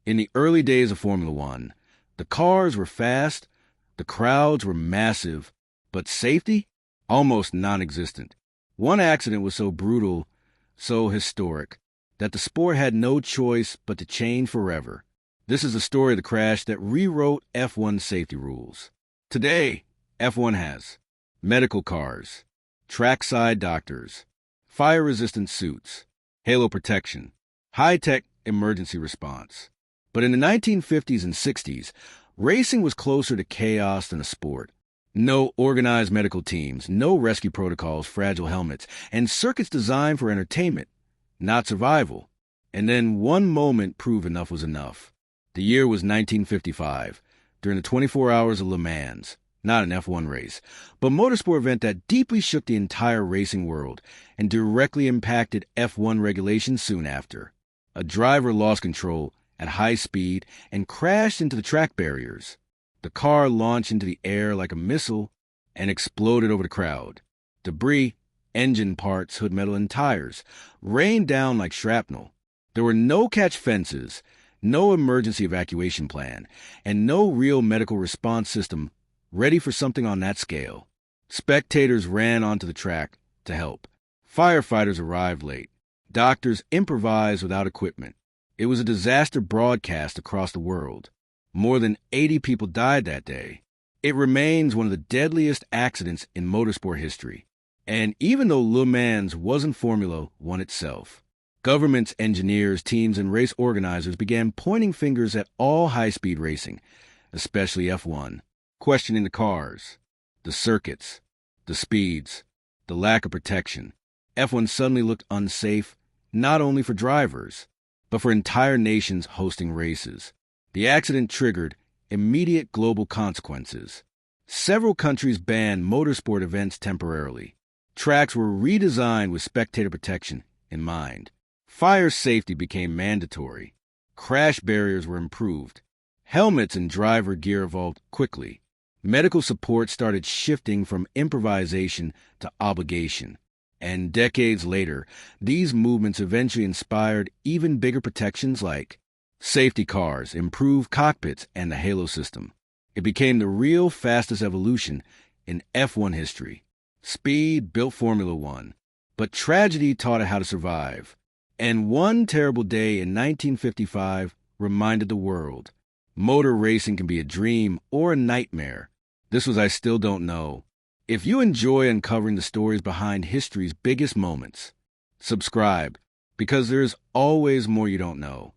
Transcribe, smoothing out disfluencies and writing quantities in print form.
In the early days of Formula One, the cars were fast, the crowds were massive, but safety? Almost non-existent. One accident was so brutal, so historic, that the sport had no choice but to change forever. This is the story of the crash that rewrote F1 safety rules. Today, F1 has medical cars, trackside doctors, fire-resistant suits, halo protection, high-tech emergency response. But in the 1950s and 60s, racing was closer to chaos than a sport. No organized medical teams, no rescue protocols, fragile helmets, and circuits designed for entertainment, not survival. And then one moment proved enough was enough. The year was 1955, during the 24 Hours of Le Mans, not an F1 race, but motorsport event that deeply shook the entire racing world and directly impacted F1 regulations soon after. A driver lost control at high speed and crashed into the track barriers. The car launched into the air like a missile and exploded over the crowd. Debris, engine parts, hood metal, and tires rained down like shrapnel. There were no catch fences, no emergency evacuation plan, and no real medical response system ready for something on that scale. Spectators ran onto the track to help. Firefighters arrived late. Doctors improvised without equipment. It was a disaster broadcast across the world. More than 80 people died that day. It remains one of the deadliest accidents in motorsport history. And even though Le Mans wasn't Formula One itself, governments, engineers, teams, and race organizers began pointing fingers at all high-speed racing, especially F1, questioning the cars, the circuits, the speeds, the lack of protection. F1 suddenly looked unsafe, not only for drivers, but for entire nations hosting races. The accident triggered immediate global consequences. Several countries banned motorsport events temporarily. Tracks were redesigned with spectator protection in mind. Fire safety became mandatory. Crash barriers were improved. Helmets and driver gear evolved quickly. Medical support started shifting from improvisation to obligation. And decades later, these movements eventually inspired even bigger protections like safety cars, improved cockpits, and the halo system. It became the real fastest evolution in F1 history. Speed built Formula One, but tragedy taught it how to survive. And one terrible day in 1955 reminded the world, motor racing can be a dream or a nightmare. This was I Still Don't Know. If you enjoy uncovering the stories behind history's biggest moments, subscribe, because there's always more you don't know.